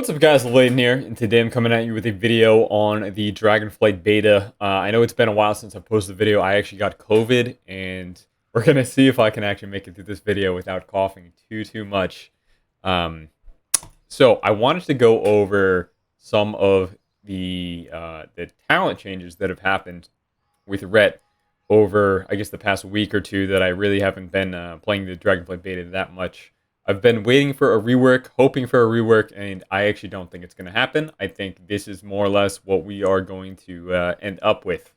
What's up guys, Lvladen here, and today I'm coming at you with a video on the Dragonflight beta. I know it's been a while since I posted the video. I actually got COVID, and we're going to see if I can actually make it through this video without coughing too much. So I wanted to go over some of the talent changes that have happened with Rhett over, I guess, the past week or two that I really haven't been playing the Dragonflight beta that much. I've been waiting for a rework, hoping for a rework, and I actually don't think it's going to happen. I think this is more or less what we are going to end up with.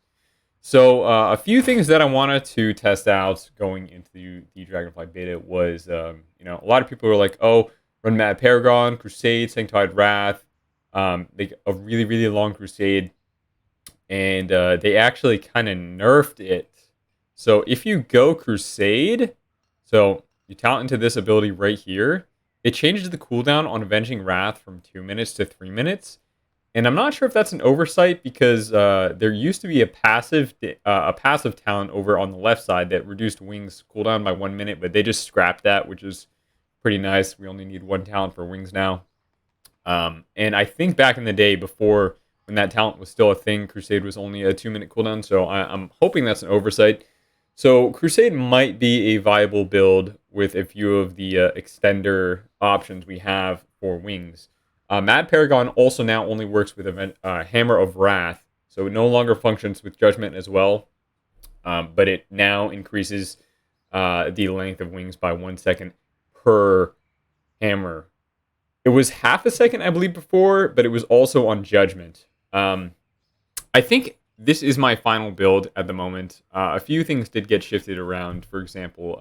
So a few things that I wanted to test out going into the Dragonflight beta was, a lot of people were like, oh, run Mad Paragon, Crusade, Sanctified Wrath, like a really long Crusade, and they actually kind of nerfed it. So if you go Crusade, so you talent into this ability right here, it changes the cooldown on Avenging Wrath from 2 minutes to 3 minutes. And I'm not sure if that's an oversight because there used to be a passive talent over on the left side that reduced Wings cooldown by 1 minute, but they just scrapped that, which is pretty nice. We only need one talent for Wings now. And I think back in the day before, when that talent was still a thing, Crusade was only a 2-minute cooldown, so I'm hoping that's an oversight. So Crusade might be a viable build with a few of the extender options we have for Wings. Mad Paragon also now only works with Hammer of Wrath, so it no longer functions with Judgment as well, but it now increases the length of Wings by 1 second per hammer. It was half a second, I believe, before, but it was also on Judgment. I think this is my final build at the moment. A few things did get shifted around. For example,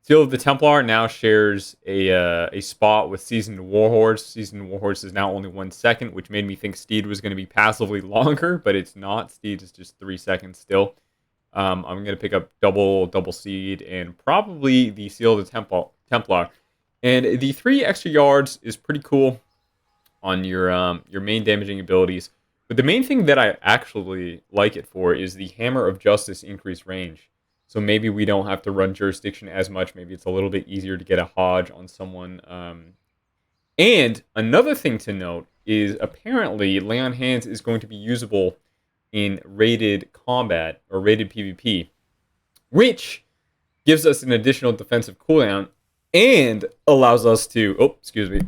Seal of the Templar now shares a spot with Seasoned Warhorse. Seasoned Warhorse is now only 1 second, which made me think Steed was going to be passively longer, but it's not. Steed is just 3 seconds still. I'm going to pick up double Seed and probably the Seal of the Templar. And the 3 extra yards is pretty cool on your main damaging abilities. But the main thing that I actually like it for is the Hammer of Justice increased range. So maybe we don't have to run Jurisdiction as much. Maybe it's a little bit easier to get a Hodge on someone. And another thing to note is apparently Lay on Hands is going to be usable in rated combat or rated PvP, which gives us an additional defensive cooldown and allows us to... Oh, excuse me.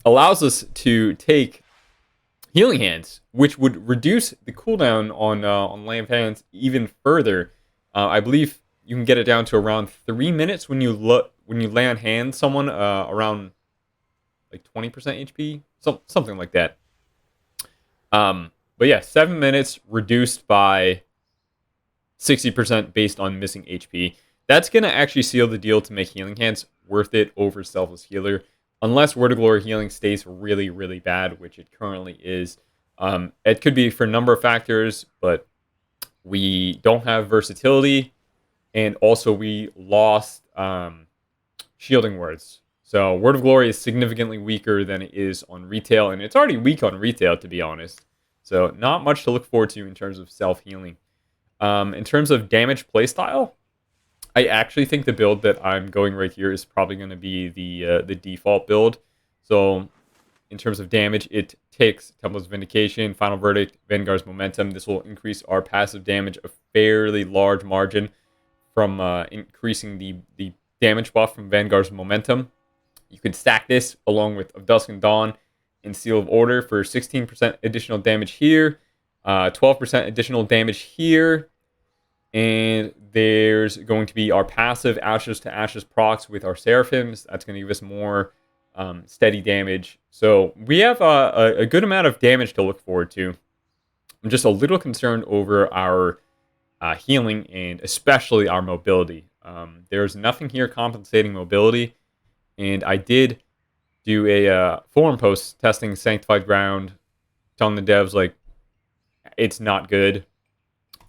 Allows us to take Healing Hands, which would reduce the cooldown on Lay of Hands even further. I believe you can get it down to around 3 minutes when you lay on hands someone around like 20% HP, something like that. But yeah, 7 minutes reduced by 60% based on missing HP. That's gonna actually seal the deal to make Healing Hands worth it over Selfless Healer. Unless Word of Glory healing stays really bad, which it currently is. It could be for a number of factors, but we don't have versatility, and also we lost shielding words. So Word of Glory is significantly weaker than it is on retail, and it's already weak on retail, to be honest. So not much to look forward to in terms of self-healing. In terms of damage playstyle, I actually think the build that I'm going right here is probably going to be the default build. So in terms of damage, it takes Templar's Vindication, Final Verdict, Vanguard's Momentum. This will increase our passive damage a fairly large margin from increasing the damage buff from Vanguard's Momentum. You could stack this along with Of Dusk and Dawn and Seal of Order for 16% additional damage here, 12% additional damage here. And there's going to be our passive Ashes to Ashes procs with our Seraphims. That's going to give us more steady damage. So we have a good amount of damage to look forward to. I'm just a little concerned over our healing and especially our mobility. There's nothing here compensating mobility. And I did do a forum post testing Sanctified Ground, telling the devs, like, it's not good.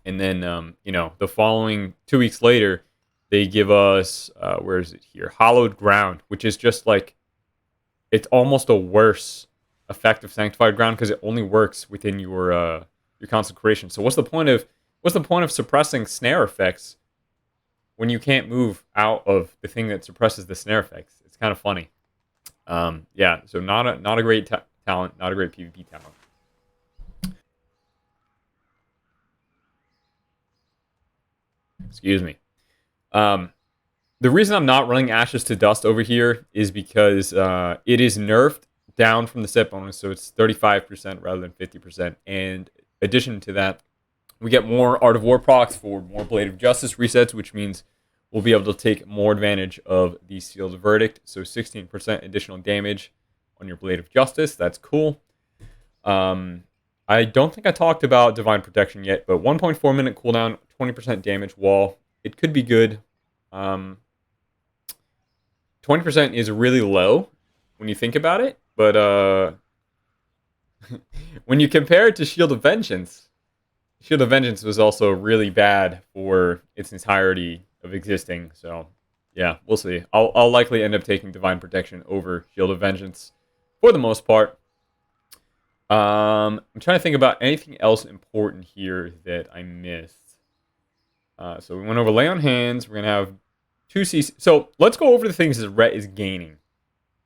And then, the following 2 weeks later, they give us, where is it here? Hallowed Ground, which is just like, it's almost a worse effect of Sanctified Ground because it only works within your consecration. So what's the point of suppressing snare effects when you can't move out of the thing that suppresses the snare effects. It's kind of funny. Yeah, so not a great talent, not a great PvP talent. Excuse me. Um, the reason I'm not running Ashes to Dust over here is because it is nerfed down from the set bonus, so it's 35% rather than 50%. And addition to that, we get more Art of War procs for more Blade of Justice resets, which means we'll be able to take more advantage of the Sealed Verdict. So 16% additional damage on your Blade of Justice. That's cool. I don't think I talked about Divine Protection yet, but 1.4 minute cooldown, 20% damage wall. It could be good. 20% is really low when you think about it, but when you compare it to Shield of Vengeance was also really bad for its entirety of existing. So, yeah, we'll see. I'll likely end up taking Divine Protection over Shield of Vengeance for the most part. I'm trying to think about anything else important here that I missed. So we went over Lay on Hands. We're going to have 2 CC. So let's go over the things that Rhett is gaining.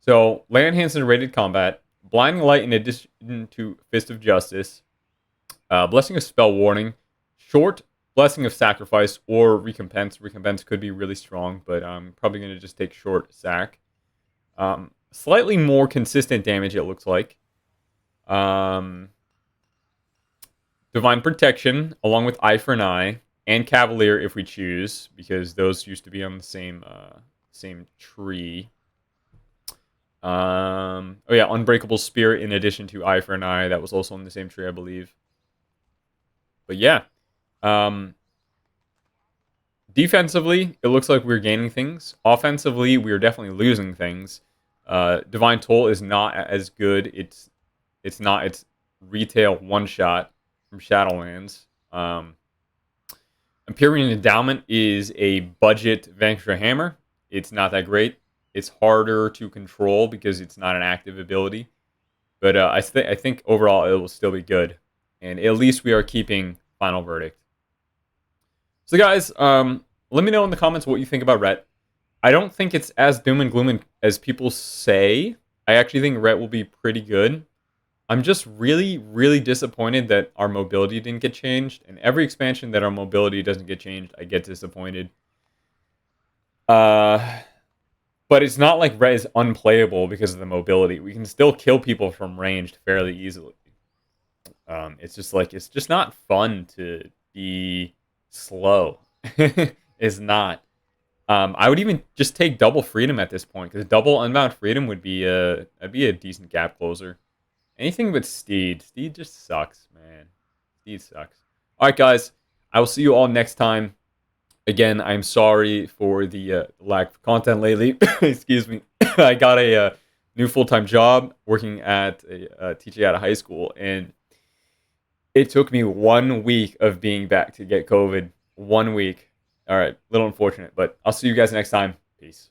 So Lay on Hands in rated combat. Blinding Light in addition to Fist of Justice. Blessing of Spell Warning. Short Blessing of Sacrifice or Recompense. Recompense could be really strong, but I'm probably going to just take Short Sack. Slightly more consistent damage, it looks like. Divine Protection, along with Eye for an Eye, and Cavalier if we choose, because those used to be on the same tree. Oh yeah, Unbreakable Spirit in addition to Eye for an Eye, that was also on the same tree, I believe. But yeah, defensively, it looks like we're gaining things. Offensively, we're definitely losing things. Divine Toll is not as good. It's not its retail one-shot from Shadowlands. Empyrean Endowment is a budget Vanquisher Hammer. It's not that great. It's harder to control because it's not an active ability. But I think overall it will still be good. And at least we are keeping Final Verdict. So guys, let me know in the comments what you think about Rhett. I don't think it's as doom and gloom as people say. I actually think Rhett will be pretty good. I'm just really, really disappointed that our mobility didn't get changed. And every expansion that our mobility doesn't get changed, I get disappointed. But it's not like Rhett is unplayable because of the mobility. We can still kill people from ranged fairly easily. It's just not fun to be slow. It's not. I would even just take double freedom at this point because double unbound freedom would be a decent gap closer. Anything but Steed. Steed just sucks, man. Steed sucks. All right, guys. I will see you all next time. Again, I'm sorry for the lack of content lately. Excuse me. I got a new full-time job working at teaching at a high school, and it took me 1 week of being back to get COVID. 1 week. All right. A little unfortunate, but I'll see you guys next time. Peace.